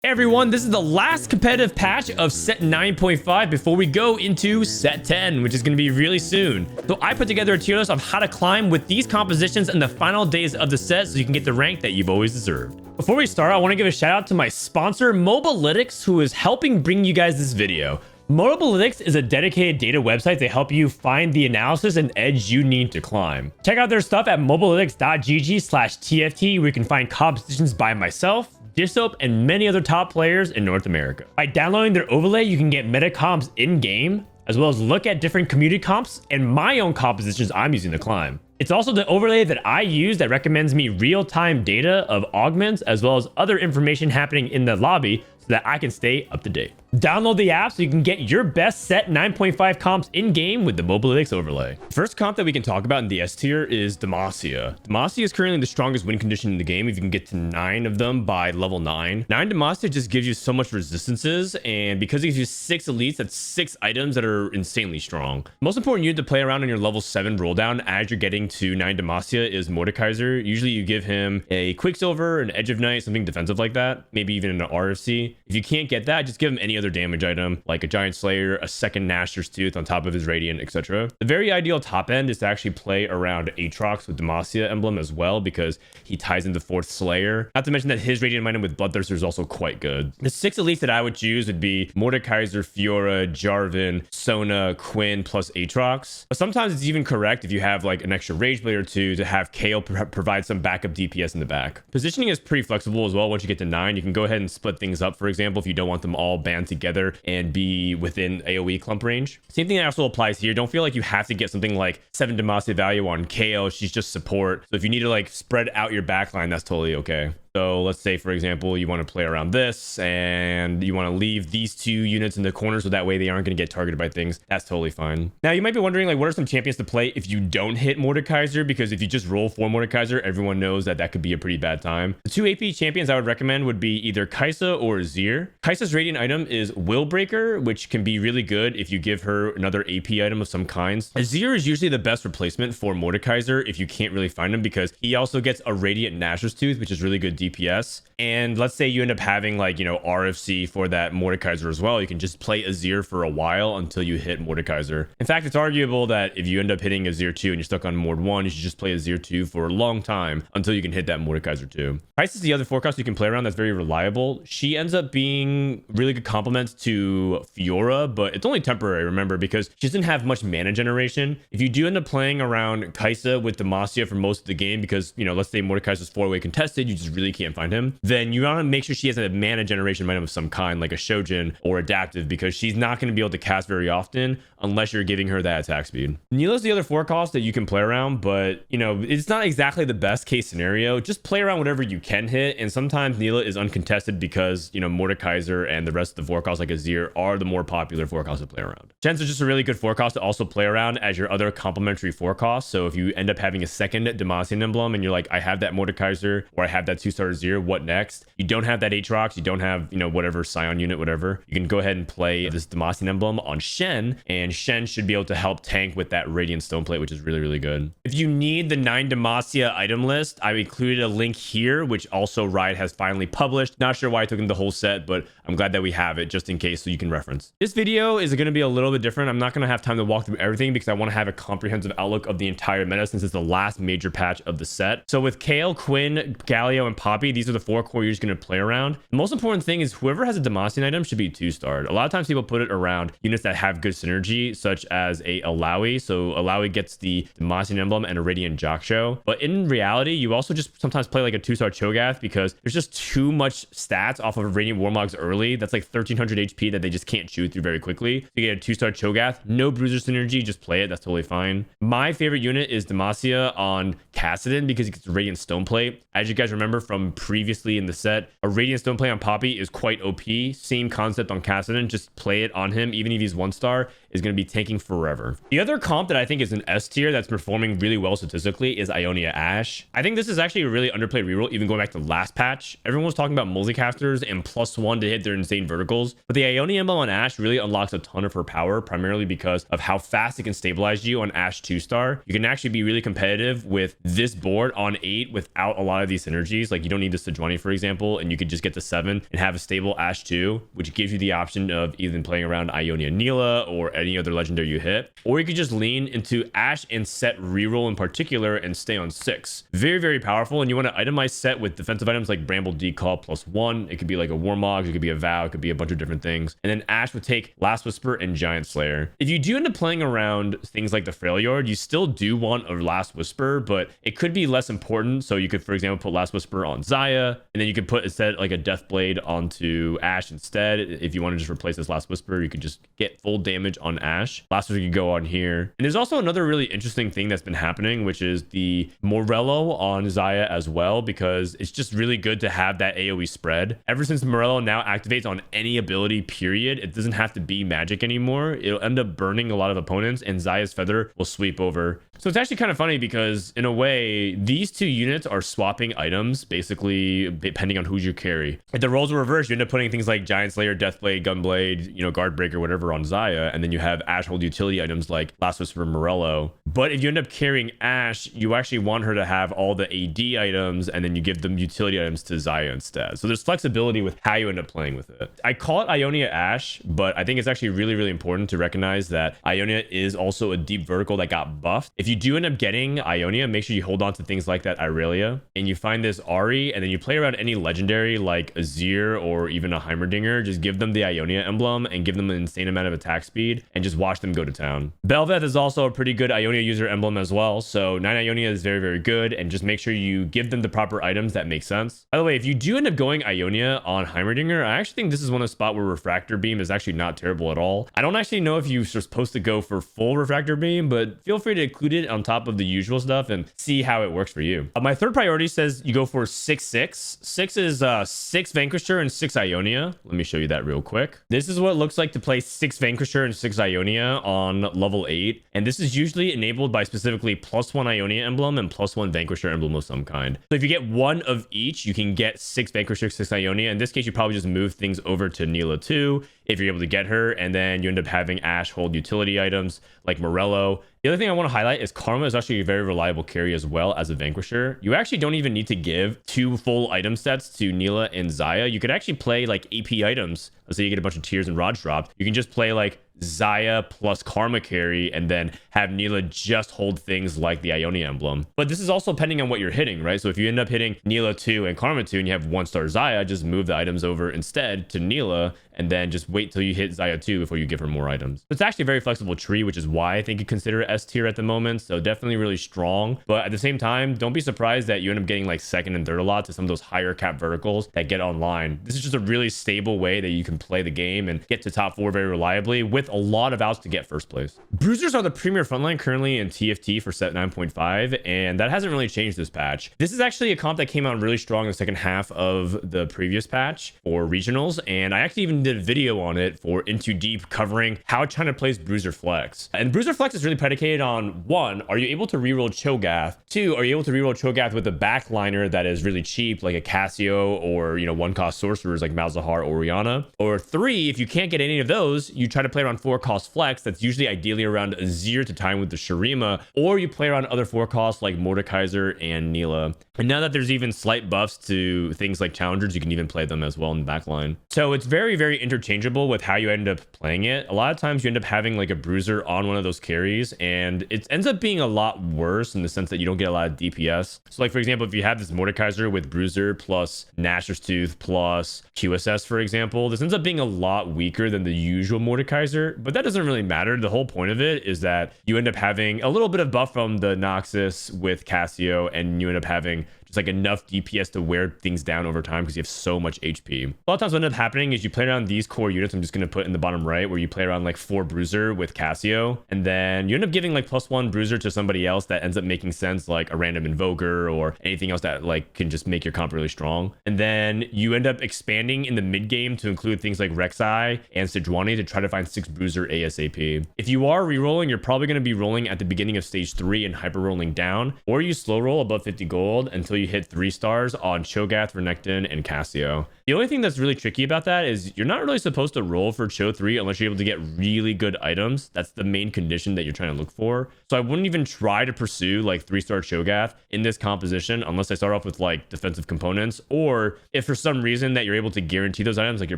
Hey everyone, this is the last competitive patch of set 9.5 before we go into set 10, which is going to be really soon. So I put together a tier list of how to climb with these compositions in the final days of the set so you can get the rank that you've always deserved. Before we start, I want to give a shout out to my sponsor, Mobalytics, who is helping bring you guys this video. Mobalytics is a dedicated data website to help you find the analysis and edge you need to climb. Check out their stuff at mobalytics.gg/TFT, where you can find compositions by myself, Dishsoap, and many other top players in North America. By downloading their overlay, you can get meta comps in-game, as well as look at different community comps and my own compositions I'm using to climb. It's also the overlay that I use that recommends me real-time data of augments, as well as other information happening in the lobby so that I can stay up to date. Download the app so you can get your best set 9.5 comps in-game with the Mobalytics overlay. First comp that we can talk about in the S tier is Demacia. Demacia is currently the strongest win condition in the game if you can get to 9 of them by level 9. 9 Demacia just gives you so much resistances, and because it gives you 6 elites, that's 6 items that are insanely strong. Most important unit to play around on your level 7 roll down as you're getting to 9 Demacia is Mordekaiser. Usually you give him a Quicksilver, an Edge of Night, something defensive like that, maybe even an RFC. If you can't get that, just give him any other damage item like a Giant Slayer, a second Nashor's Tooth on top of his Radiant, etc. The very ideal top end is to actually play around Aatrox with Demacia emblem as well, because he ties into 4th Slayer. Not to mention that his Radiant item with Bloodthirster is also quite good. The 6 elites that I would choose would be Mordekaiser, Fiora, Jarvan, Sona, Quinn, plus Aatrox. But sometimes it's even correct if you have like an extra Rage Blade or two to have Kayle provide some backup DPS in the back. Positioning is pretty flexible as well. Once you get to 9, you can go ahead and split things up, for example, if you don't want them all band together and be within AoE clump range. Same thing also applies here. Don't feel like you have to get something like 7 Demacia value on Kayle. She's just support. So if you need to like spread out your backline, that's totally okay. So let's say, for example, you want to play around this and you want to leave these 2 units in the corner so that way they aren't going to get targeted by things. That's totally fine. Now, you might be wondering, like, what are some champions to play if you don't hit Mordekaiser? Because if you just roll for Mordekaiser, everyone knows that that could be a pretty bad time. The 2 AP champions I would recommend would be either Kai'Sa or Azir. Kai'Sa's Radiant item is Willbreaker, which can be really good if you give her another AP item of some kinds. Azir is usually the best replacement for Mordekaiser if you can't really find him, because he also gets a Radiant Nashor's Tooth, which is really good DPS. And let's say you end up having, like, you know, RFC for that Mordekaiser as well. You can just play Azir for a while until you hit Mordekaiser. In fact, it's arguable that if you end up hitting Azir 2 and you're stuck on Mord 1, you should just play Azir 2 for a long time until you can hit that Mordekaiser 2. Price is the other forecast you can play around that's very reliable. She ends up being really good complement to Fiora, but it's only temporary, remember, because she doesn't have much mana generation. If you do end up playing around Kai'Sa with Demacia for most of the game, because, you know, let's say Mordekaiser's 4-way contested, you just really can't find him, then you want to make sure she has a mana generation item of some kind, like a Shojin or Adaptive, because she's not going to be able to cast very often unless you're giving her that attack speed. Nilah's the other forecast that you can play around, but, you know, it's not exactly the best case scenario. Just play around whatever you can hit, and sometimes Nilah is uncontested because, you know, Mordekaiser and the rest of the forecasts like Azir are the more popular forecasts to play around. Shen's is just a really good forecast to also play around as your other complementary forecast. So if you end up having a second Demacian emblem and you're like, I have that Mordekaiser or I have that 2-star Azir, what next? You don't have that Aatrox, you don't have, you know, whatever Scion unit, whatever. You can go ahead and play this Demacian emblem on Shen, and Shen should be able to help tank with that Radiant Stoneplate, which is really, really good. If you need the 9 Demacia item list, I included a link here, which also Riot has finally published. Not sure why I took in the whole set, but I'm glad that we have it just in case so you can reference. This video is going to be a little bit different. I'm not going to have time to walk through everything because I want to have a comprehensive outlook of the entire meta since it's the last major patch of the set. So with Kayle, Quinn, Galio, and Poppy, these are the 4 core you're just going to play around. The most important thing is whoever has a Demacian item should be 2-starred. A lot of times people put it around units that have good synergy, such as a Alawi. So Alawi gets the Demacian emblem and a Radiant Joksho. But in reality, you also just sometimes play like a 2-star Cho'Gath because there's just too much stats off of Radiant Warmogs early. That's like 1300 HP that they just can't chew through very quickly. You get a 2-star Cho'Gath, no Bruiser synergy, just play it. That's totally fine. My favorite unit is Demacia on Kassadin because he gets Radiant Stoneplate. As you guys remember from previously in the set, a Radiant Stoneplate on Poppy is quite OP. Same concept on Kassadin. Just play it on him. Even if he's 1-star, is going to be taking forever. The other comp that I think is an S tier that's performing really well statistically is Ionia Ashe. I think this is actually a really underplayed reroll, even going back to last patch. Everyone was talking about multicasters and +1 to hit their insane verticals, but the Ionia emblem on Ashe really unlocks a ton of her power, primarily because of how fast it can stabilize you on Ashe 2-star. You can actually be really competitive with this board on 8 without a lot of these synergies. Like, you don't need the Sejuani, for example, and you could just get to 7 and have a stable Ashe 2, which gives you the option of either playing around Ionia Nilah or any other legendary you hit, or you could just lean into Ashe and Set reroll in particular and stay on 6. Very, very powerful. And you want to itemize Set with defensive items like Bramble Decall +1. It could be like a Warmog, it could be a Vow, it could be a bunch of different things. And then Ashe would take Last Whisper and Giant Slayer. If you do end up playing around things like the Freljord, you still do want a Last Whisper, but it could be less important. So you could, for example, put Last Whisper on Xayah, and then you could put instead like a Death Blade onto Ashe instead. If you want to just replace this Last Whisper, you could just get full damage on Ashe. Last Whisper could go on here. And there's also another really interesting thing that's been happening, which is the Morello on Xayah as well, because it's just really good to have that AoE spread. Ever since Morello now activates on any ability, period, it doesn't have to be magic anymore. It'll end up burning a lot of opponents, and Xayah's Feather will sweep over. So it's actually kind of funny because in a way, these two units are swapping items, basically, depending on who you carry. If the roles were reversed, you end up putting things like Giant Slayer, Deathblade, Gunblade, Guard Breaker, whatever on Xayah, and then you have Ashe hold utility items like Last Whisper, Morello. But if you end up carrying Ashe, you actually want her to have all the AD items, and then you give them utility items to Xayah instead. So there's flexibility with how you end up playing with it. I call it Ionia Ashe, but I think it's actually really, really important to recognize that Ionia is also a deep vertical that got buffed. If you do end up getting Ionia, make sure you hold on to things like that Irelia, and you find this Ahri, and then you play around any legendary like Azir or even a Heimerdinger. Just give them the Ionia emblem and give them an insane amount of attack speed and just watch them go to town. Bel'Veth is also a pretty good Ionia user emblem as well, so 9 Ionia is very, very good, and just make sure you give them the proper items that make sense. By the way, if you do end up going Ionia on Heimerdinger, I actually think this is one of the spots where Refractor Beam is actually not terrible at all. I don't actually know if you're supposed to go for full Refractor Beam, but feel free to include it on top of the usual stuff and see how it works for you. My third priority says you go for 6/6. 6 is 6 Vanquisher and 6 Ionia. Let me show you that real quick. This is what it looks like to play 6 Vanquisher and 6 Ionia on level 8, and this is usually enabled by specifically +1 Ionia emblem and +1 Vanquisher emblem of some kind. So if you get one of each, you can get 6 Vanquisher, 6 Ionia. In this case, you probably just move things over to Nilah 2 if you're able to get her, and then you end up having Ashe hold utility items like Morello. The other thing I want to highlight is Karma is actually a very reliable carry as well as a Vanquisher. You actually don't even need to give 2 full item sets to Nilah and Xayah. You could actually play like AP items. Let's say you get a bunch of tears and rods dropped. You can just play like Xayah plus Karma carry and then have Nilah just hold things like the Ionia emblem. But this is also depending on what you're hitting, right? So if you end up hitting Nilah 2 and Karma 2 and you have 1-star Xayah, just move the items over instead to Nilah and then just wait till you hit Xayah 2 before you give her more items. So it's actually a very flexible tree, which is why I think you consider it S tier at the moment. So definitely really strong. But at the same time, don't be surprised that you end up getting like second and third a lot to some of those higher cap verticals that get online. This is just a really stable way that you can play the game and get to top 4 very reliably with a lot of outs to get first place. Bruisers are the premier frontline currently in TFT for set 9.5, and that hasn't really changed this patch. This is actually a comp that came out really strong in the second half of the previous patch for regionals, and I actually even did a video on it for Into Deep covering how China plays Bruiser Flex. And Bruiser Flex is really predicated on 1, are you able to reroll Cho'Gath? 2, are you able to reroll Cho'Gath with a backliner that is really cheap, like a Cassio or 1-cost sorcerers like Malzahar or Orianna? Or 3, if you can't get any of those, you try to play around 4-cost Flex that's usually ideally around Azir to time with the Shurima, or you play around other 4-costs like Mordekaiser and Nilah. And now that there's even slight buffs to things like challengers, you can even play them as well in the backline. So it's very, very interchangeable with how you end up playing it. A lot of times you end up having like a bruiser on one of those carries, and it ends up being a lot worse in the sense that you don't get a lot of DPS. So like, for example, if you have this Mordekaiser with bruiser plus Nashor's Tooth plus QSS, for example, this ends up being a lot weaker than the usual Mordekaiser, but that doesn't really matter. The whole point of it is that you end up having a little bit of buff from the Noxus with Cassio, and you end up having It's like enough DPS to wear things down over time because you have so much HP. A lot of times what ends up happening is you play around these core units. I'm just going to put in the bottom right where you play around like 4 Bruiser with Cassio, and then you end up giving like +1 Bruiser to somebody else that ends up making sense, like a random Invoker or anything else that like can just make your comp really strong. And then you end up expanding in the mid game to include things like Rek'Sai and Sejuani to try to find 6 Bruiser ASAP. If you are rerolling, you're probably going to be rolling at the beginning of stage 3 and hyper rolling down, or you slow roll above 50 gold until you hit 3 stars on Cho'Gath, Renekton, and Cassio. The only thing that's really tricky about that is you're not really supposed to roll for Cho 3 unless you're able to get really good items. That's the main condition that you're trying to look for. So I wouldn't even try to pursue like 3-star Cho'Gath in this composition unless I start off with like defensive components, or if for some reason that you're able to guarantee those items, like you're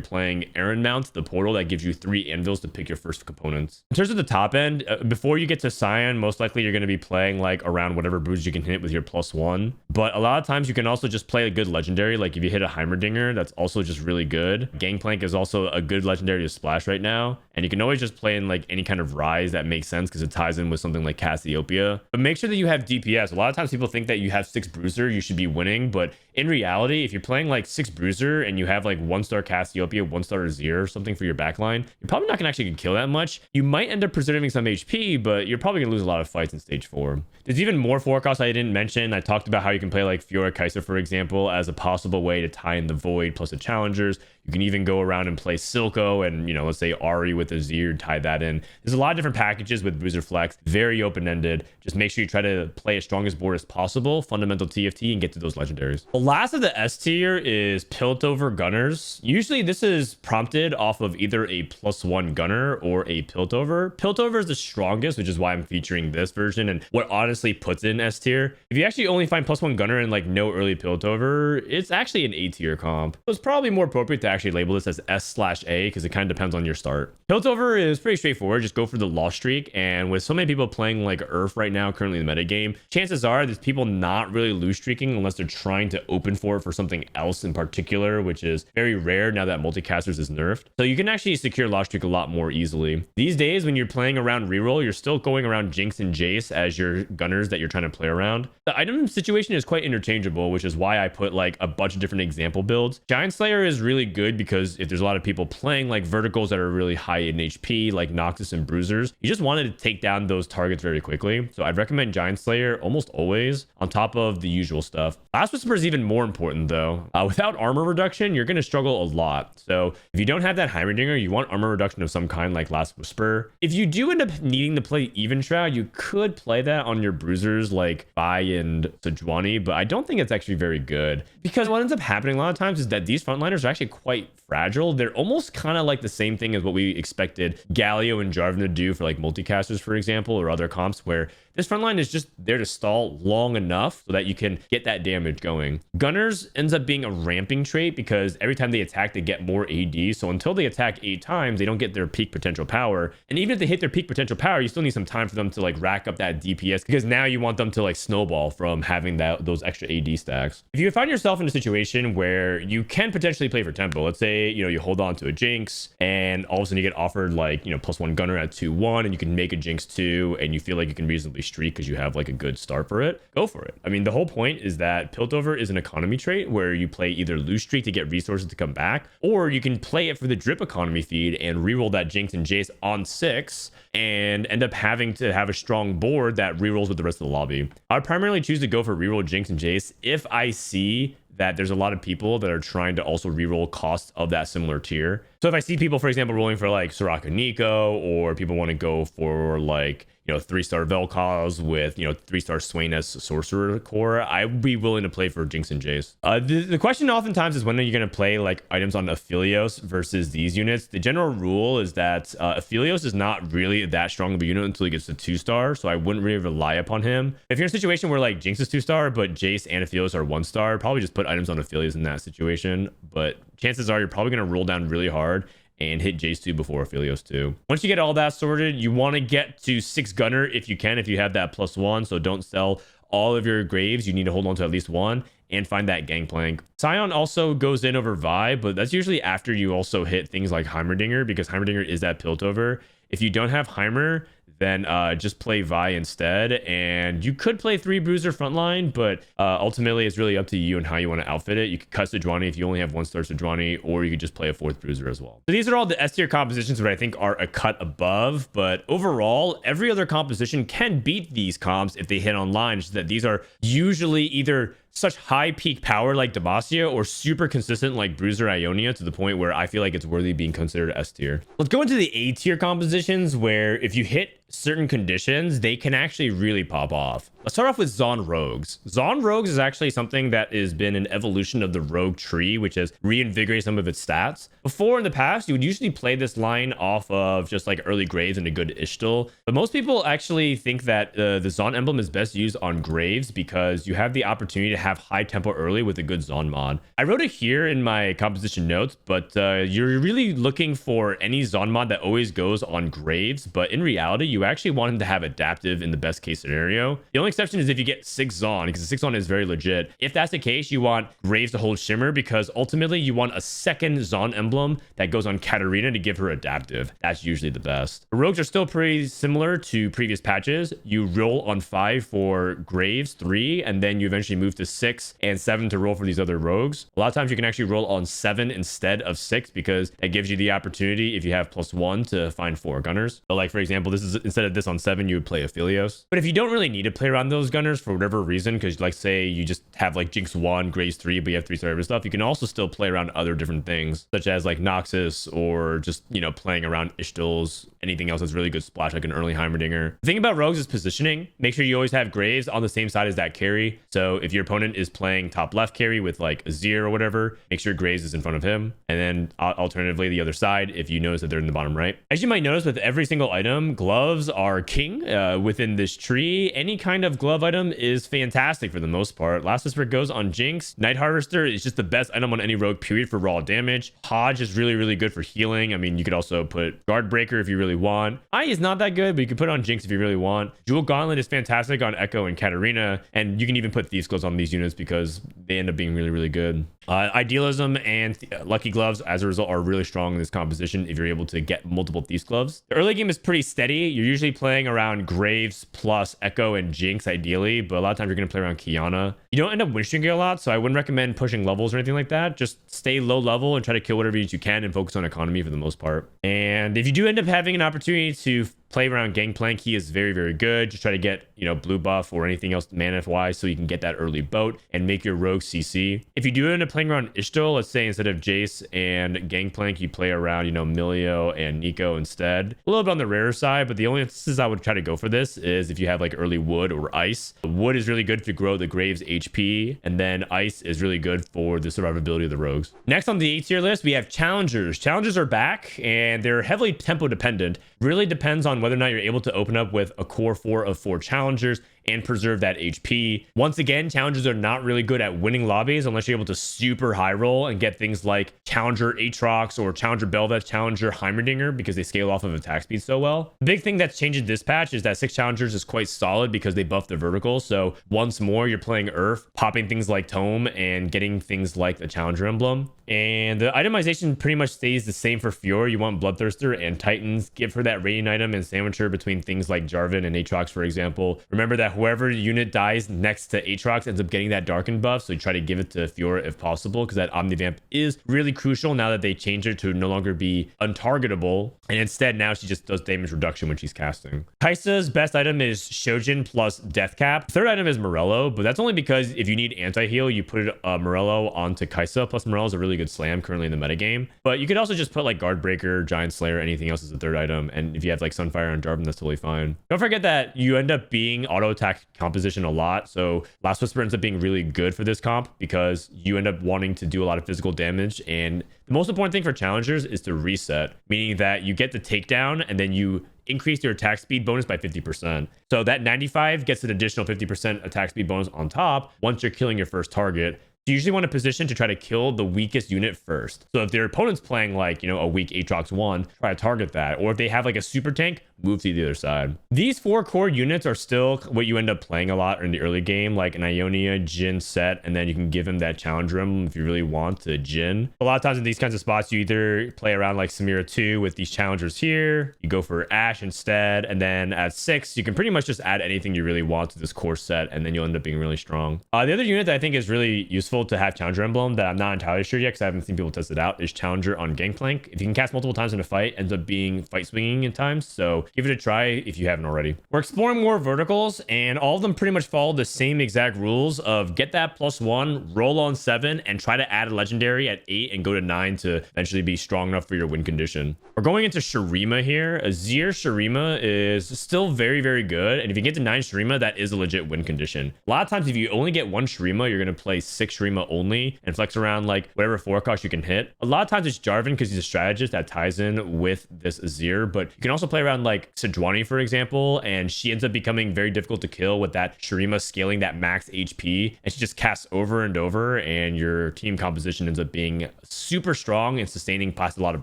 playing Aaron Mount, the portal that gives you 3 anvils to pick your first components. In terms of the top end, before you get to Scion, most likely you're going to be playing like around whatever bruise you can hit with your +1. But a lot of times you can also just play a good legendary. Like if you hit a Heimerdinger, that's also just really good. Gangplank is also a good legendary to splash right now. And you can always just play in like any kind of Rise that makes sense because it ties in with something like Cassiopeia. But make sure that you have DPS. A lot of times people think that you have 6 Bruiser, you should be winning. But in reality, if you're playing like 6 Bruiser and you have like 1-star Cassiopeia, 1-star Azir or something for your backline, you're probably not going to actually kill that much. You might end up preserving some HP, but you're probably going to lose a lot of fights in stage 4. There's even more forecasts I didn't mention. I talked about how you can play like Fiora Kai'Sa, for example, as a possible way to tie in the Void plus the challengers. You can even go around and play Silco and, you know, let's say Ari with Azir, tie that in. There's a lot of different packages with Bruiser Flex, very open-ended. Just make sure you try to play as strong as board as possible, fundamental TFT, and get to those legendaries. The last of the S tier is Piltover Gunners. Usually this is prompted off of either a +1 Gunner or a Piltover. Piltover is the strongest, which is why I'm featuring this version and what honestly puts it in S tier. If you actually only find +1 Gunner and like no early Piltover, it's actually an A tier comp. So it's probably more appropriate to actually label this as S/A because it kind of depends on your start. Piltover is pretty straightforward. Just go for the loss streak, and with so many people playing like Earth right now currently in the meta game, chances are there's people not really lose streaking unless they're trying to open for it for something else in particular, which is very rare now that Multicasters is nerfed. So you can actually secure loss streak a lot more easily. These days when you're playing around reroll, you're still going around Jinx and Jace as your gunners that you're trying to play around. The item situation is quite interchangeable, which is why I put like a bunch of different example builds. Giant Slayer is really good because if there's a lot of people playing like verticals that are really high in HP, like Noxus and Bruisers, you just wanted to take down those targets very quickly. So I'd recommend Giant Slayer almost always on top of the usual stuff. Last Whisper is even more important though. Without armor reduction, you're going to struggle a lot. So if you don't have that Heimerdinger, you want armor reduction of some kind like Last Whisper. If you do end up needing to play Even Shroud, you could play that on your Bruisers like Bai and Sejuani, but I don't think it's actually very good because what ends up happening a lot of times is that these frontliners are actually quite fragile. They're almost kind of like the same thing as what we expected Galio and Jarvan to do for like Multicasters, for example, or other comps, where this frontline is just there to stall long enough so that you can get that damage going. Gunners ends up being a ramping trait because every time they attack, they get more AD. So until they attack 8 times, they don't get their peak potential power. And even if they hit their peak potential power, you still need some time for them to like rack up that DPS because now you want them to like snowball from having those extra AD stacks. If you find yourself in a situation where you can potentially play for tempo, let's say, you know, you hold on to a Jinx and all of a sudden you get offered like, you know, +1 Gunner at 2-1 and you can make a Jinx 2 and you feel like you can reasonably streak because you have like a good start for it, go for it. I mean, the whole point is that Piltover is an economy trait where you play either lose streak to get resources to come back, or you can play it for the drip economy feed and reroll that Jinx and Jace on 6 and end up having to have a strong board that rerolls with the rest of the lobby. I would primarily choose to go for reroll Jinx and Jace if I see that there's a lot of people that are trying to also reroll costs of that similar tier. So if I see people, for example, rolling for like Soraka Neeko, or people want to go for like, you know, 3-star Vel'Koz with, you know, 3-star Swain as Sorcerer core, I'd be willing to play for Jinx and Jace. The question oftentimes is when are you going to play like items on Aphelios versus these units? The general rule is that Aphelios is not really that strong of a unit until he gets to 2-star, so I wouldn't really rely upon him. If you're in a situation where like Jinx is 2-star, but Jace and Aphelios are 1-star, probably just put items on Aphelios in that situation. But chances are you're probably going to roll down really hard and hit Jace 2 before Aphelios 2. Once you get all that sorted, you want to get to 6 Gunner if you can, if you have that +1. So don't sell all of your Graves. You need to hold on to at least one and find that Gangplank. Scion also goes in over Vi, but that's usually after you also hit things like Heimerdinger, because Heimerdinger is that Piltover. If you don't have Heimer, then just play Vi instead. And you could play 3 Bruiser frontline, but ultimately it's really up to you and how you want to outfit it. You could cut Sejuani if you only have 1-star Sejuani, or you could just play a 4th Bruiser as well. So these are all the S tier compositions that I think are a cut above, but overall, every other composition can beat these comps if they hit online, so that these are usually either such high peak power like Demacia or super consistent like Bruiser Ionia, to the point where I feel like it's worthy of being considered S tier. Let's go into the A tier compositions, where if you hit certain conditions, they can actually really pop off. Let's start off with Zaun Rogues. Zaun Rogues is actually something that has been an evolution of the rogue tree, which has reinvigorated some of its stats. Before, in the past, you would usually play this line off of just like early Graves and a good Ishtal, but most people actually think that the Zaun emblem is best used on Graves because you have the opportunity to have high tempo early with a good Zaun mod. I wrote it here in my composition notes, but you're really looking for any Zaun mod that always goes on Graves, but in reality, you actually want him to have adaptive in the best case scenario. The only exception is if you get 6 Zaun, because the 6 Zaun is very legit. If that's the case, you want Graves to hold Shimmer, because ultimately you want a second Zaun emblem that goes on Katarina to give her adaptive. That's usually the best. The rogues are still pretty similar to previous patches. You roll on 5 for Graves, 3, and then you eventually move to 6 and 7 to roll for these other rogues. A lot of times you can actually roll on 7 instead of 6, because that gives you the opportunity, if you have +1, to find 4 Gunners. So like, for example, this is instead of this on 7, you would play Aphelios. But if you don't really need to play around those Gunners for whatever reason, because like say you just have like Jinx 1, Graves 3, but you have 3 Sorcerer stuff, you can also still play around other different things, such as like Noxus, or just, you know, playing around Ishtals, anything else that's really good splash, like an early Heimerdinger. The thing about rogues is positioning. Make sure you always have Graves on the same side as that carry. So if your opponent is playing top left carry with like Azir or whatever, make sure Graves is in front of him. And then alternatively, the other side, if you notice that they're in the bottom right. As you might notice with every single item, gloves are king within this tree. Any kind of glove item is fantastic for the most part. Last Whisper goes on Jinx. Night Harvester is just the best item on any rogue, period, for raw damage. Hodge is really, really good for healing. I mean, you could also put Guard Breaker if you really want. Eye is not that good, but you can put it on Jinx if you really want. Jewel Gauntlet is fantastic on Echo and Katarina, and you can even put Thieves Gloves on these units because they end up being really, really good. Idealism and Lucky Gloves, as a result, are really strong in this composition if you're able to get multiple Thieves Gloves. The early game is pretty steady. You're usually playing around Graves plus Echo and Jinx, ideally, but a lot of times you're going to play around Kiana. You don't end up win-streaking a lot, so I wouldn't recommend pushing levels or anything like that. Just stay low level and try to kill whatever you can and focus on economy for the most part. And if you do end up having an opportunity to play around Gangplank, he is very, very good. Just try to get, you know, blue buff or anything else mana wise, so you can get that early boat and make your rogue CC. If you do end up playing around Ishtal, let's say instead of Jace and Gangplank, you play around, you know, Milio and Neeko instead. A little bit on the rarer side, but the only instances I would try to go for this is if you have like early wood or ice. Wood is really good to grow the Graves HP, and then ice is really good for the survivability of the rogues. Next on the A tier list, we have challengers. Challengers are back, and they're heavily tempo dependent. Really depends on whether or not you're able to open up with a core 4 of 4 challengers and preserve that HP. Once again, challengers are not really good at winning lobbies unless you're able to super high roll and get things like Challenger Aatrox or Challenger Bel'Veth, Challenger Heimerdinger, because they scale off of attack speed so well. The big thing that's changed this patch is that 6 challengers is quite solid because they buff the vertical. So once more, you're playing Earth, popping things like Tome and getting things like the Challenger emblem. And the itemization pretty much stays the same for Fiora. You want Bloodthirster and Titans. Give her that Radiant item and sandwich her between things like Jarvan and Aatrox, for example. Remember that whoever unit dies next to Aatrox ends up getting that Darkened buff, so you try to give it to Fiora if possible, because that Omnivamp is really crucial now that they changed it to no longer be untargetable, and instead now she just does damage reduction when she's casting. Kai'Sa's best item is Shojin plus Death Cap. Third item is Morello, but that's only because if you need anti-heal, you put Morello onto Kai'Sa, plus Morello is a really good slam currently in the metagame. But you could also just put like Guard Breaker, Giant Slayer, anything else as a third item, and if you have like Sunfire and Jarvan, that's totally fine. Don't forget that you end up being auto attack composition a lot, so Last Whisper ends up being really good for this comp because you end up wanting to do a lot of physical damage, and the most important thing for challengers is to reset, meaning that you get the takedown and then you increase your attack speed bonus by 50%. So that 95 gets an additional 50% attack speed bonus on top once you're killing your first target. You usually want a position to try to kill the weakest unit first. So if their opponent's playing like, you know, a weak Aatrox 1, try to target that. Or if they have like a super tank, move to the other side. These 4 core units are still what you end up playing a lot in the early game, like an Ionia, Jhin, Set, and then you can give him that challenger emblem if you really want to Jhin. A lot of times in these kinds of spots, you either play around like Samira 2 with these challengers here, you go for Ashe instead, and then at 6, you can pretty much just add anything you really want to this core set, and then you'll end up being really strong. The other unit that I think is really useful to have challenger emblem that I'm not entirely sure yet because I haven't seen people test it out is challenger on Gangplank. If you can cast multiple times in a fight, ends up being fight swinging in times, so give it a try if you haven't already. We're exploring more verticals, and all of them pretty much follow the same exact rules of get that +1, roll on 7, and try to add a legendary at 8 and go to 9 to eventually be strong enough for your win condition. We're going into Shurima here. Azir Shurima is still very, very good, and if you get to 9 Shurima, that is a legit win condition. A lot of times, if you only get 1 Shurima, you're going to play 6 Shurima only and flex around like whatever 4 cost you can hit. A lot of times it's Jarvan because he's a strategist that ties in with this Azir, but you can also play around like Sejuani, for example, and she ends up becoming very difficult to kill with that Shurima scaling that max HP, and she just casts over and over, and your team composition ends up being super strong and sustaining past a lot of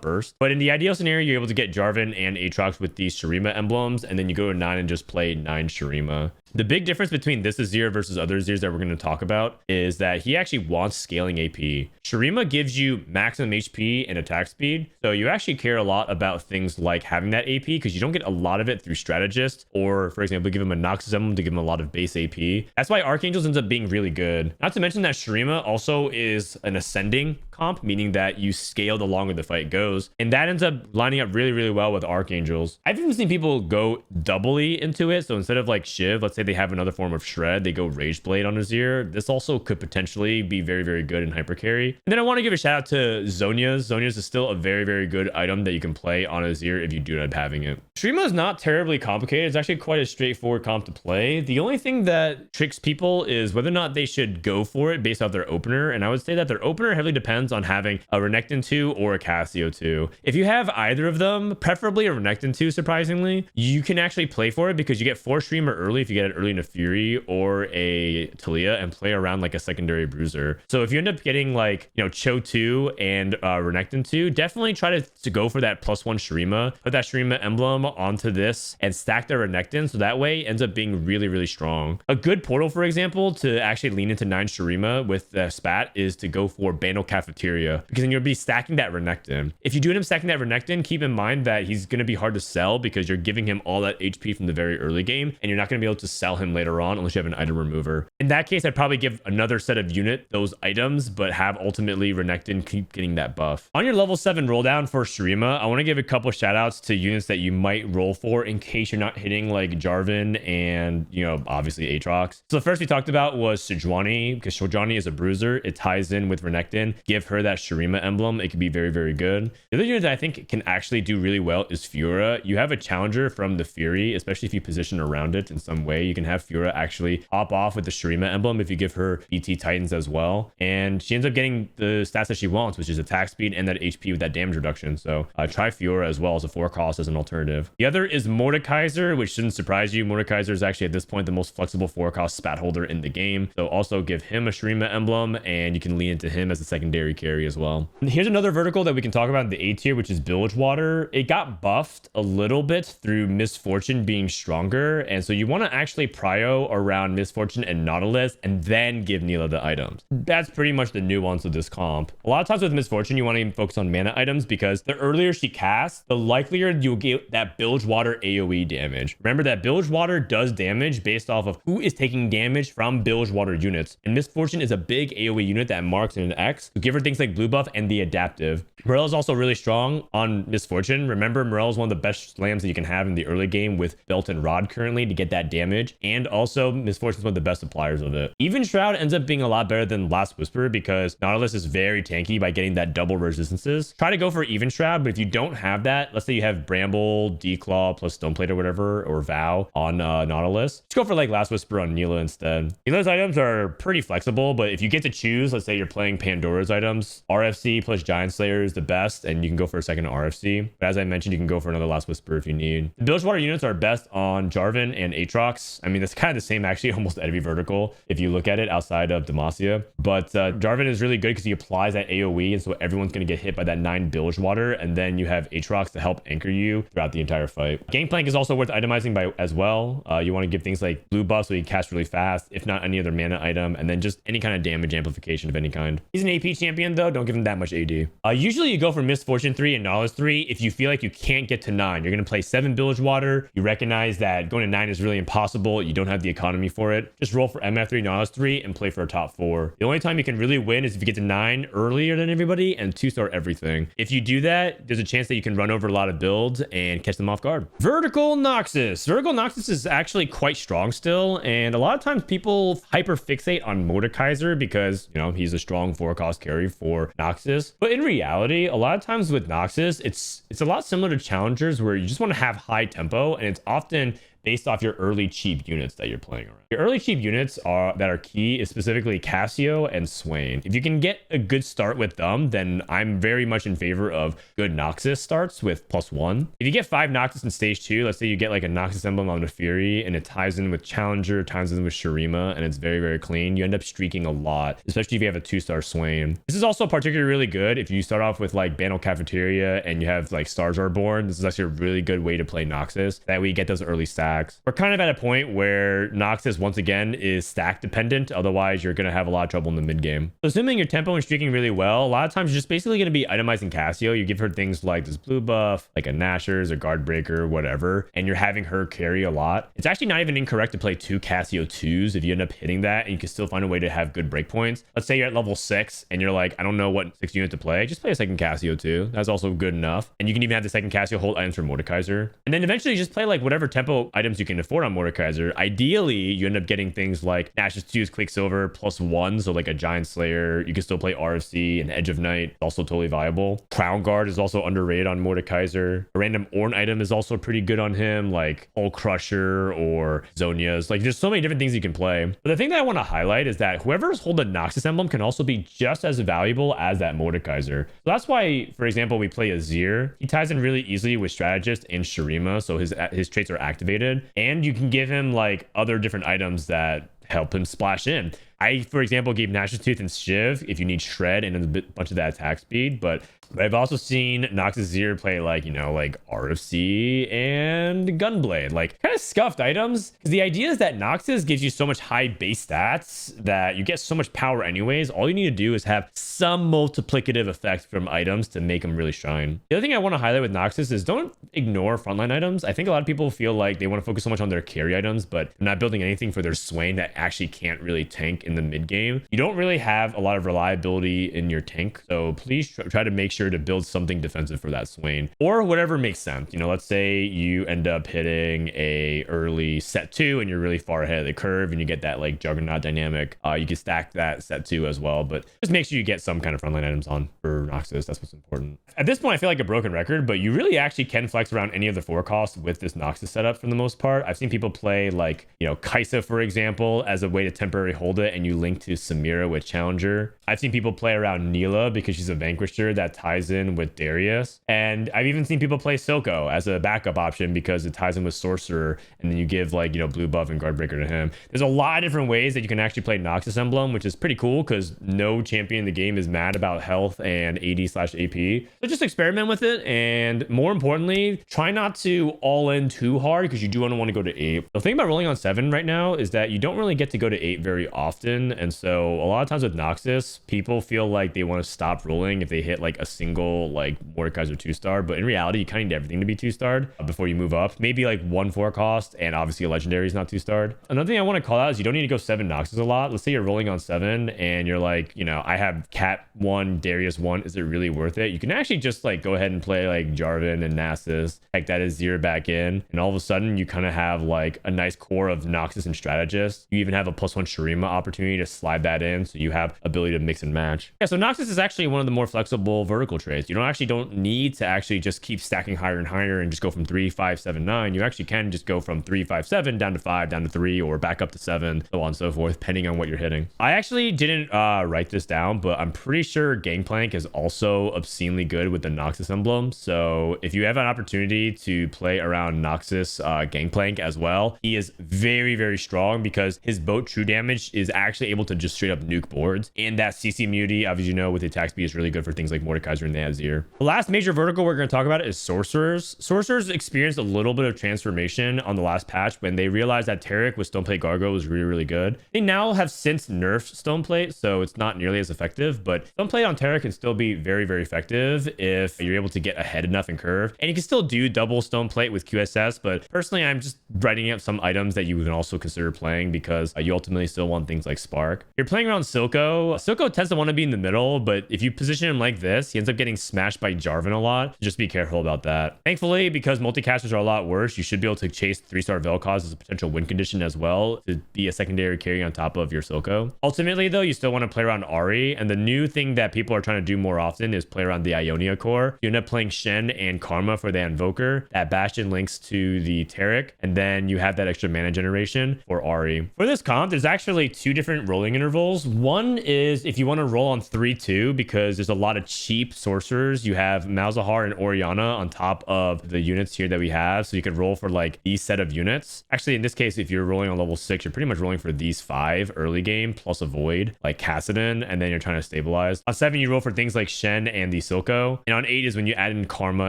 burst. But in the ideal scenario, you're able to get Jarvan and Aatrox with these Shurima emblems, and then you go to 9 and just play 9 Shurima. The big difference between this Azir versus other Azirs that we're going to talk about is that he actually wants scaling AP. Shurima gives you maximum HP and attack speed, so you actually care a lot about things like having that AP because you don't get a lot of it through strategists, or for example, give him a Noxus emblem to give him a lot of base AP. That's why Archangels ends up being really good. Not to mention that Shurima also is an ascending comp, meaning that you scale the longer the fight goes, and that ends up lining up really, really well with Archangels. I've even seen people go doubly into it, so instead of like Shiv, let's say they have another form of Shred, they go Rage Blade on Azir. This also could potentially be very, very good in hyper carry. And then I want to give a shout out to Zhonya's. Zhonya's is still a very, very good item that you can play on Azir if you do end up having it. Shurima is not terribly complicated. It's actually quite a straightforward comp to play. The only thing that tricks people is whether or not they should go for it based off their opener. And I would say that their opener heavily depends on having a Renekton 2 or a Cassio 2. If you have either of them, preferably a Renekton 2, surprisingly, you can actually play for it because you get 4 Shurima early if you get it early in a Fury or a Talia and play around like a secondary Bruiser. So if you end up getting like, you know, Cho 2 and Renekton 2, definitely try to go for that +1 Shurima, put that Shurima emblem onto this and stack the Renekton, so that way it ends up being really, really strong. A good portal, for example, to actually lean into 9 Shurima with the spat is to go for Bandle Cafeteria, because then you'll be stacking that Renekton. If you do end up stacking that Renekton, keep in mind that he's going to be hard to sell because you're giving him all that HP from the very early game, and you're not going to be able to sell him later on unless you have an item remover. In that case, I'd probably give another set of unit those items, but have ultimately Renekton keep getting that buff. On your level 7 roll down for Shurima, I want to give a couple shout outs to units that you might roll for in case you're not hitting like Jarvan and, you know, obviously Aatrox. So the first we talked about was Sejuani, because Sejuani is a bruiser. It ties in with Renekton. Give her that Shurima emblem. It can be very, very good. The other unit that I think can actually do really well is Fiora. You have a challenger from the Fury, especially if you position around it in some way. You can have Fiora actually hop off with the Shurima emblem if you give her BT Titans as well. And she ends up getting the stats that she wants, which is attack speed and that HP with that damage reduction. So try Fiora as well as a 4 cost as an alternative. The other is Mordekaiser, which shouldn't surprise you. Mordekaiser is actually at this point the most flexible 4 cost spat holder in the game. So also give him a Shurima emblem and you can lean into him as a secondary carry as well. And here's another vertical that we can talk about in the A tier, which is Bilgewater. It got buffed a little bit through Misfortune being stronger. And so you want to actually prio around Misfortune and Nautilus and then give Nilah the items. That's pretty much the nuance of this comp. A lot of times with Misfortune, you want to even focus on mana items because the earlier she casts, the likelier you'll get that Bilgewater AoE damage. Remember that Bilgewater does damage based off of who is taking damage from Bilgewater units. And Misfortune is a big AoE unit that marks in an X. So give her things like blue buff and the adaptive. Morel is also really strong on Misfortune. Remember, Morel is one of the best slams that you can have in the early game with Belt and Rod currently to get that damage. And also Misfortune is one of the best suppliers of it. Even Shroud ends up being a lot better than Last Whisper because Nautilus is very tanky by getting that double resistances. Try to go for Even Shroud, but if you don't have that, let's say you have Bramble, Declaw plus Stoneplate or whatever, or Vow on Nautilus, just go for like Last Whisper on Nilah instead. Nilah's items are pretty flexible, but if you get to choose, let's say you're playing Pandora's items, RFC plus Giant Slayer is the best, and you can go for a second RFC. But as I mentioned, you can go for another Last Whisper if you need. The Bilgewater units are best on Jarvan and Aatrox. worse. I mean, that's kind of the same actually almost every vertical if you look at it outside of Demacia. But Jarvan is really good because he applies that AoE, and so everyone's going to get hit by that 9 Bilgewater, and then you have Aatrox to help anchor you throughout the entire fight. Gangplank is also worth itemizing by as well. You want to give things like blue buff so he casts really fast, if not any other mana item, and then just any kind of damage amplification of any kind. He's an AP champion though, don't give him that much AD. Usually you go for Misfortune 3 and Knowledge 3 if you feel like you can't get to 9. You're going to play 7 Bilgewater. You recognize that going to 9 is really impossible. You don't have the economy for it. Just roll for MF3, Knowledge 3, and play for a top 4. The only time you can really win is if you get to 9 earlier than everybody and 2-star everything. If you do that, there's a chance that you can run over a lot of builds and catch them off guard. Vertical Noxus. Vertical Noxus is actually quite strong still, and a lot of times people hyper fixate on Multicasters because, you know, he's a strong 4-cost carry for Noxus. But in reality, a lot of times with Noxus, it's a lot similar to Challengers where you just want to have high tempo, and it's often based off your early cheap units that you're playing around. Your early cheap units that are key is specifically Cassio and Swain. If you can get a good start with them, then I'm very much in favor of good Noxus starts with +1. If you get 5 Noxus in stage 2, let's say you get like a Noxus emblem on the Fury and it ties in with Challenger, ties in with Shurima, and it's very, very clean, you end up streaking a lot, especially if you have a 2-star Swain. This is also particularly really good if you start off with like Banal Cafeteria and you have like Stars Are Born. This is actually a really good way to play Noxus. That way you get those early stacks. We're kind of at a point where Noxus once again is stack dependent, otherwise you're going to have a lot of trouble in the mid game. So assuming your tempo and streaking really well, a lot of times you're just basically going to be itemizing Cassio. You give her things like this blue buff, like a Nashers, a Guard Breaker, whatever, and you're having her carry a lot. It's actually not even incorrect to play 2 Cassio 2s if you end up hitting that and you can still find a way to have good breakpoints. Let's say you're at level 6 and you're like, I don't know what 6 unit to play, just play a second Cassio 2. That's also good enough, and you can even have the second Cassio hold items for Mordekaiser, and then eventually just play like whatever tempo items you can afford on Mordekaiser. Ideally, you end up getting things like Nash's 2's Quicksilver +1, so like a Giant Slayer. You can still play RFC and Edge of Night, also totally viable. Crown Guard is also underrated on Mordekaiser. A random Ornn item is also pretty good on him, like Hull Crusher or Zonia's. Like there's so many different things you can play. But the thing that I want to highlight is that whoever's holding a Noxus emblem can also be just as valuable as that Mordekaiser. So that's why, for example, we play Azir. He ties in really easily with Strategist and Shurima, so his traits are activated, and you can give him like other different items that help him splash in. I, for example, gave Nash's Tooth and Shiv if you need Shred and a bunch of that attack speed, but I've also seen Noxus Azir play like, you know, like RFC and Gunblade, like kind of scuffed items. Because the idea is that Noxus gives you so much high base stats that you get so much power anyways. All you need to do is have some multiplicative effect from items to make them really shine. The other thing I want to highlight with Noxus is don't ignore frontline items. I think a lot of people feel like they want to focus so much on their carry items, but they're not building anything for their Swain that actually can't really tank in the mid game. You don't really have a lot of reliability in your tank, so please try to make sure to build something defensive for that Swain or whatever makes sense. You know, let's say you end up hitting a early set 2 and you're really far ahead of the curve and you get that like Juggernaut dynamic. You can stack that set 2 as well, but just make sure you get some kind of frontline items on for Noxus. That's what's important. At this point, I feel like a broken record, but you really actually can flex around any of the 4 costs with this Noxus setup for the most part. I've seen people play like, you know, Kaisa, for example, as a way to temporarily hold it, and you link to Samira with Challenger. I've seen people play around Nilah because she's a Vanquisher that ties in with Darius. And I've even seen people play Silco as a backup option because it ties in with Sorcerer, and then you give like, you know, blue buff and guard breaker to him. There's a lot of different ways that you can actually play Noxus Emblem, which is pretty cool because no champion in the game is mad about health and AD/AP. So just experiment with it, and more importantly, try not to all in too hard because you do want to go to 8. The thing about rolling on 7 right now is that you don't really get to go to 8 very often, and so a lot of times with Noxus, people feel like they want to stop rolling if they hit like a single like Mordekaiser 2-star, but in reality you kind of need everything to be 2-starred before you move up. Maybe like 1 4 cost, and obviously a legendary is not 2-starred. Another thing I want to call out is you don't need to go 7 Noxus a lot. Let's say you're rolling on 7 and you're like, you know, I have Cat 1, Darius 1, is it really worth it? You can actually just like go ahead and play like Jarvan and Nasus, take that Azir back in, and all of a sudden you kind of have like a nice core of Noxus and Strategist. You even have a +1 Shurima opportunity to slide that in, so you have ability to mix and match. Yeah, so Noxus is actually one of the more flexible vertical vertical trades. You don't need to actually just keep stacking higher and higher and just go from 3, 5, 7, 9. You actually can just go from 3, 5, 7 down to 5, down to 3, or back up to 7, so on and so forth, depending on what you're hitting. I actually didn't write this down, but I'm pretty sure Gangplank is also obscenely good with the Noxus emblem. So if you have an opportunity to play around Noxus Gangplank as well, he is very, very strong because his boat true damage is actually able to just straight up nuke boards. And that CC Muty, obviously, you know, with the attack speed is really good for things like Mordekaiser and the Azir. The last major vertical we're going to talk about is Sorcerers. Sorcerers experienced a little bit of transformation on the last patch when they realized that Taric with Stoneplate Gargoyle was really, really good. They now have since nerfed Stoneplate, so it's not nearly as effective, but Stoneplate on Taric can still be very, very effective if you're able to get ahead enough in curve. And you can still do double Stoneplate with QSS, but personally, I'm just writing up some items that you can also consider playing because you ultimately still want things like Spark. You're playing around Silco. Silco tends to want to be in the middle, but if you position him like this, he ends up getting smashed by Jarvan a lot. Just be careful about that. Thankfully, because multicasters are a lot worse, you should be able to chase 3-star Vel'Koz as a potential win condition as well to be a secondary carry on top of your Silco. Ultimately, though, you still want to play around Ahri, and the new thing that people are trying to do more often is play around the Ionia core. You end up playing Shen and Karma for the Invoker. That Bastion links to the Taric, and then you have that extra mana generation for Ahri. For this comp, there's actually 2 different rolling intervals. One is if you want to roll on 3-2 because there's a lot of cheap sorcerers. You have Malzahar and Orianna on top of the units here that we have, so you could roll for like these set of units. Actually, in this case, if you're rolling on level 6, you're pretty much rolling for these 5 early game plus a Void like Kassadin, and then you're trying to stabilize. On 7, you roll for things like Shen and the Silco, and on 8 is when you add in Karma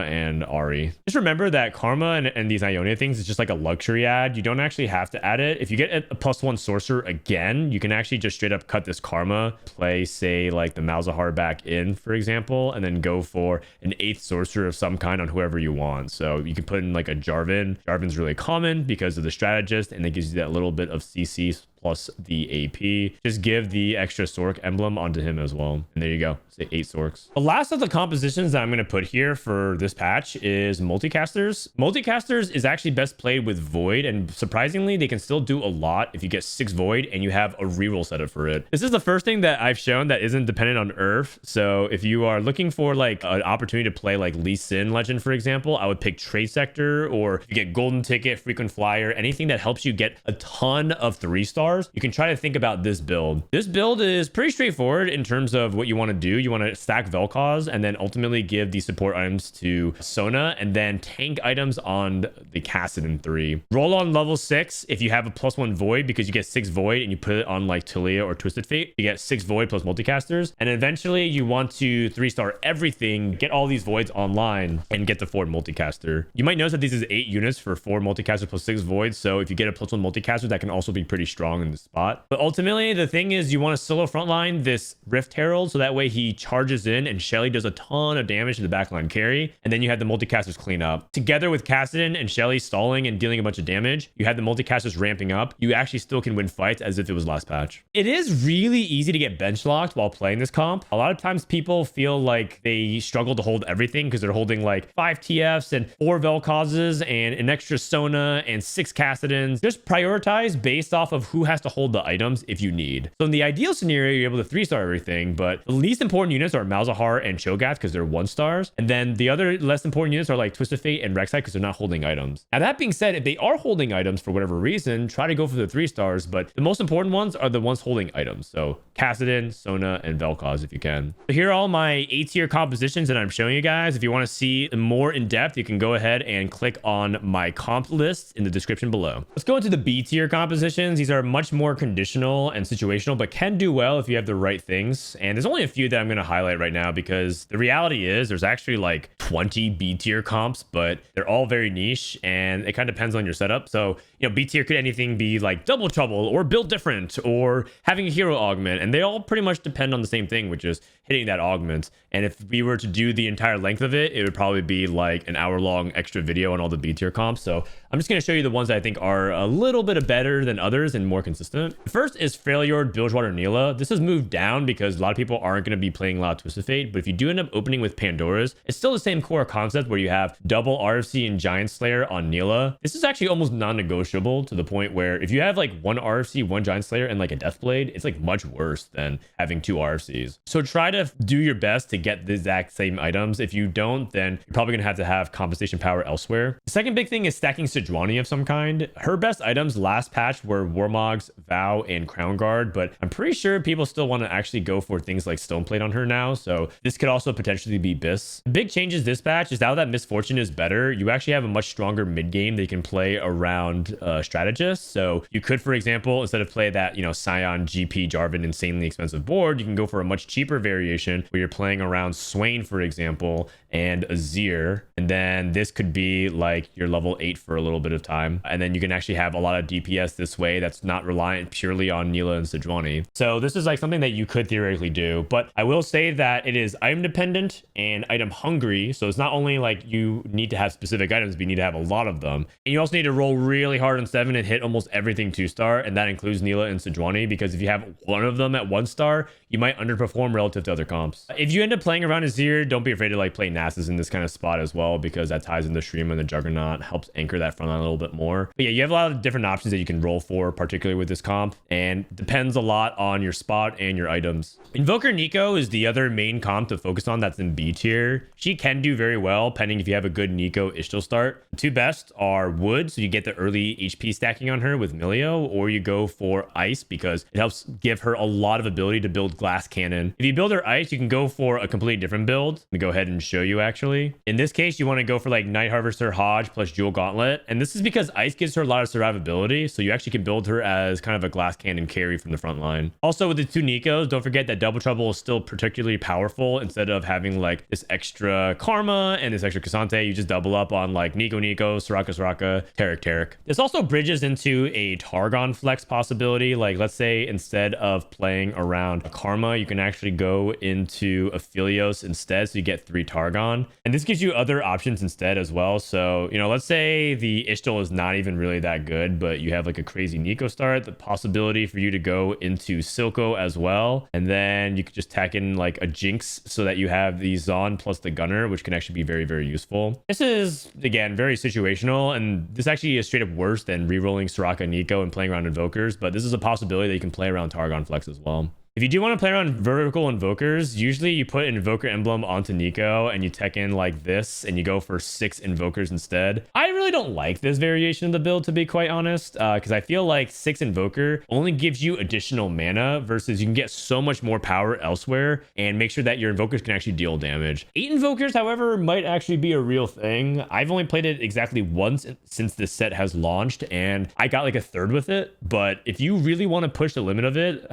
and Ahri. Just remember that Karma and these Ionia things is just like a luxury add. You don't actually have to add it. If you get a +1 sorcerer again, you can actually just straight up cut this Karma, play say like the Malzahar back in, for example, and then go for an 8th sorcerer of some kind on whoever you want. So you can put in like a Jarvan. Jarvan's really common because of the strategist, and it gives you that little bit of CC plus the AP. Just give the extra Sorc emblem onto him as well. And there you go. Say 8 Sorcs. The last of the compositions that I'm going to put here for this patch is Multicasters. Multicasters is actually best played with Void, and surprisingly, they can still do a lot if you get 6 Void and you have a reroll setup for it. This is the first thing that I've shown that isn't dependent on Earth. So if you are looking for like an opportunity to play like Lee Sin Legend, for example, I would pick Trade Sector, or if you get Golden Ticket, Frequent Flyer, anything that helps you get a ton of 3-stars. You can try to think about this build. This build is pretty straightforward in terms of what you want to do. You want to stack Vel'Koz and then ultimately give the support items to Sona, and then tank items on the Kassadin 3. Roll on level 6 if you have a +1 Void, because you get 6 Void and you put it on like Talia or Twisted Fate. You get 6 Void plus Multicasters, and eventually you want to 3-star everything, get all these Voids online, and get the 4 Multicaster. You might notice that this is 8 units for 4 Multicasters plus 6 Voids, so if you get a +1 Multicaster, that can also be pretty strong in the spot. But ultimately, the thing is you want to solo frontline this Rift Herald, so that way he charges in and Shelly does a ton of damage to the backline carry, and then you have the Multicasters clean up. Together with Kassadin and Shelly stalling and dealing a bunch of damage, you have the Multicasters ramping up. You actually still can win fights as if it was last patch. It is really easy to get bench locked while playing this comp. A lot of times people feel like they struggle to hold everything because they're holding like 5 TFs and 4 Vel'Kozes and an extra Sona and 6 Kassadins. Just prioritize based off of who has to hold the items if you need. So in the ideal scenario, you're able to 3-star everything, but the least important units are Malzahar and Cho'Gath because they're 1-stars. And then the other less important units are like Twisted Fate and Rek'Sai because they're not holding items. Now that being said, if they are holding items for whatever reason, try to go for the 3-stars, but the most important ones are the ones holding items. So Kassadin, Sona, and Vel'Koz if you can. So here are all my A-tier compositions that I'm showing you guys. If you want to see more in depth, you can go ahead and click on my comp list in the description below. Let's go into the B-tier compositions. These are much more conditional and situational, but can do well if you have the right things. And there's only a few that I'm going to highlight right now because the reality is there's actually like 20 B-tier comps, but they're all very niche and it kind of depends on your setup. So, you know, B-tier could anything be like Double Trouble or Build Different or having a hero augment, and they all pretty much depend on the same thing, which is hitting that augment. And if we were to do the entire length of it, it would probably be like an hour-long extra video on all the B-tier comps. So I'm just going to show you the ones that I think are a little bit better than others and more consistent. The first is Freljord, Bilgewater, Nilah. This has moved down because a lot of people aren't going to be playing a lot of Twisted Fate, but if you do end up opening with Pandora's, it's still the same core concept where you have double RFC and Giant Slayer on Nilah. This is actually almost non-negotiable to the point where if you have like 1 RFC, 1 Giant Slayer, and like a Deathblade, it's like much worse than having 2 RFCs. So try to do your best to get the exact same items. If you don't, then you're probably going to have compensation power elsewhere. The second big thing is stacking Sejuani of some kind. Her best items last patch were Warmog's Vow and Crown Guard, but I'm pretty sure people still want to actually go for things like Stoneplate on her now, so this could also potentially be Biss. The big changes this patch is now that Misfortune is better, you actually have a much stronger mid game they can play around strategists. So you could, for example, instead of play that, Scion, GP, Jarvan insanely expensive board, you can go for a much cheaper variation where you're playing around Swain, for example, and Azir, and then this could be like your level 8 for a little bit of time, and then you can actually have a lot of DPS this way that's not reliant purely on Nilah and Sejuani. So this is like something that you could theoretically do, but I will say that it is item dependent and item hungry. So it's not only like you need to have specific items, but you need to have a lot of them, and you also need to roll really hard on 7 and hit almost everything 2-star, and that includes Nilah and Sejuani, because if you have one of them at 1-star, you might underperform relative to other comps. If you end up playing around Azir, don't be afraid to like play Nasus in this kind of spot as well, because that ties into Shurima and the Juggernaut, helps anchor that front line a little bit more. But yeah, you have a lot of different options that you can roll for, particularly with this comp, and depends a lot on your spot and your items. Invoker Neeko is the other main comp to focus on that's in B tier. She can do very well, pending if you have a good Neeko Ishtal start. The two best are Wood, so you get the early HP stacking on her with Milio, or you go for Ice because it helps give her a lot of ability to build Glass Cannon. If you build her Ice, you can go for a completely different build. Let me go ahead and show you actually. In this case, you want to go for like Night Harvester Hodge plus Jewel Gauntlet, and this is because Ice gives her a lot of survivability, so you actually can build her as kind of a Glass Cannon carry from the front line. Also with the two Neekos, don't forget that Double Trouble is still particularly powerful. Instead of having like this extra Karma and this extra Cassante, you just double up on like Neeko, Soraka, Taric. This also bridges into a Targon flex possibility. Like let's say instead of playing around a Karma, you can actually go into Aphelios instead, so you get 3 Targon, and this gives you other options instead as well. So let's say the Ishtal is not even really that good, but you have like a crazy Neeko start, the possibility for you to go into Silco as well, and then you could just tack in like a Jinx so that you have the Zaun plus the Gunner, which can actually be very, very useful. This is again very situational, and this actually is straight up worse than rerolling Soraka Neeko and playing around Invokers, but this is a possibility that you can play around Targon Flex as well. If you do want to play around vertical invokers, usually you put an invoker emblem onto Neeko and you tech in like this and you go for 6 invokers instead. I really don't like this variation of the build, to be quite honest, because I feel like 6 invoker only gives you additional mana versus you can get so much more power elsewhere and make sure that your invokers can actually deal damage. 8 invokers, however, might actually be a real thing. I've only played it exactly once since this set has launched and I got like a third with it. But if you really want to push the limit of it,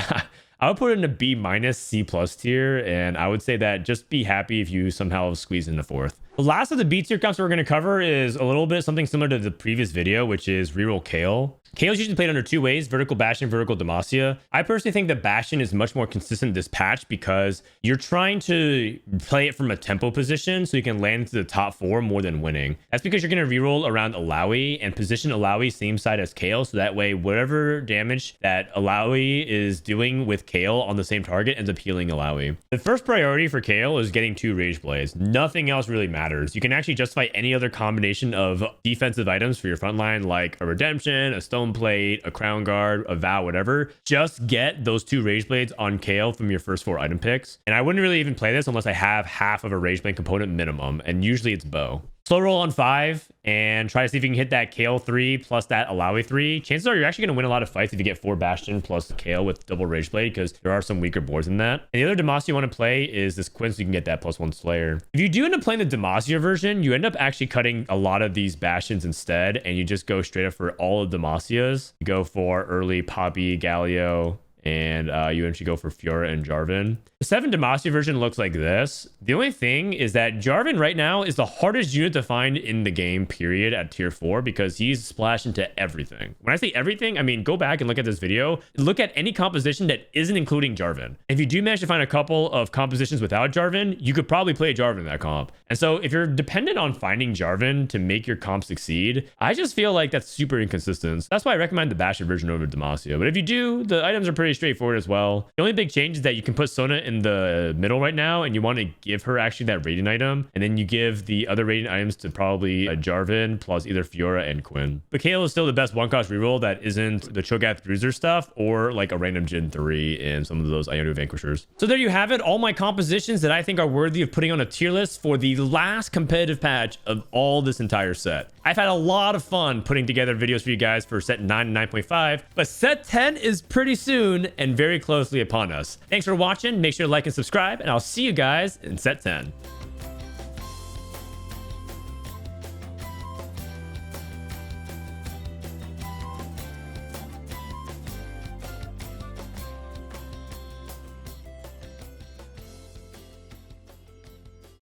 I would put it in a B- C+ tier, and I would say that just be happy if you somehow squeeze into 4th. The last of the B tier comps we're going to cover is a little bit something similar to the previous video, which is Reroll Kayle. Kayle is usually played under 2 ways, vertical Bastion, vertical Demacia. I personally think that Bastion is much more consistent this patch because you're trying to play it from a tempo position so you can land into the top 4 more than winning. That's because you're going to reroll around Alawi and position Alawi same side as Kayle, so that way whatever damage that Alawi is doing with Kayle on the same target ends up healing Alawi. The first priority for Kayle is getting 2 Rage Blades. Nothing else really matters. You can actually justify any other combination of defensive items for your front line, like a Redemption, a Stoneplate, a Crown Guard, a Vow, whatever. Just get those 2 Rage Blades on Kayle from your first 4 item picks. And I wouldn't really even play this unless I have half of a Rage Blade component minimum, and usually it's Bow. Slow roll on 5 and try to see if you can hit that Kayle 3 plus that Alawi 3. Chances are you're actually going to win a lot of fights if you get 4 Bastion plus Kayle with double Rage Blade, because there are some weaker boards in that. And the other Demacia you want to play is this Quinn, so you can get that +1 Slayer. If you do end up playing the Demacia version, you end up actually cutting a lot of these Bastions instead, and you just go straight up for all of Demacias. You go for early Poppy, Galio, and you actually go for Fiora and Jarvan. The 7 Demacia version looks like this. The only thing is that Jarvan right now is the hardest unit to find in the game, period, at tier 4, because he's splashed into everything. When I say everything, I mean go back and look at this video. Look at any composition that isn't including Jarvan. If you do manage to find a couple of compositions without Jarvan, you could probably play Jarvan in that comp. And so if you're dependent on finding Jarvan to make your comp succeed, I just feel like that's super inconsistent. That's why I recommend the Bastion version over Demacia. But if you do, the items are pretty pretty straightforward as well. The only big change is that you can put Sona in the middle right now, and you want to give her actually that radiant item, and then you give the other radiant items to probably a Jarvan plus either Fiora and Quinn. But Kayle is still the best one cost reroll that isn't the Cho'Gath Bruiser stuff or like a random Gen 3 in some of those Ionia Vanquishers. So there you have it, all my compositions that I think are worthy of putting on a tier list for the last competitive patch of all this entire set. I've had a lot of fun putting together videos for you guys for set 9 and 9.5, but set 10 is pretty soon and very closely upon us. Thanks for watching. Make sure to like and subscribe, and I'll see you guys in set 10.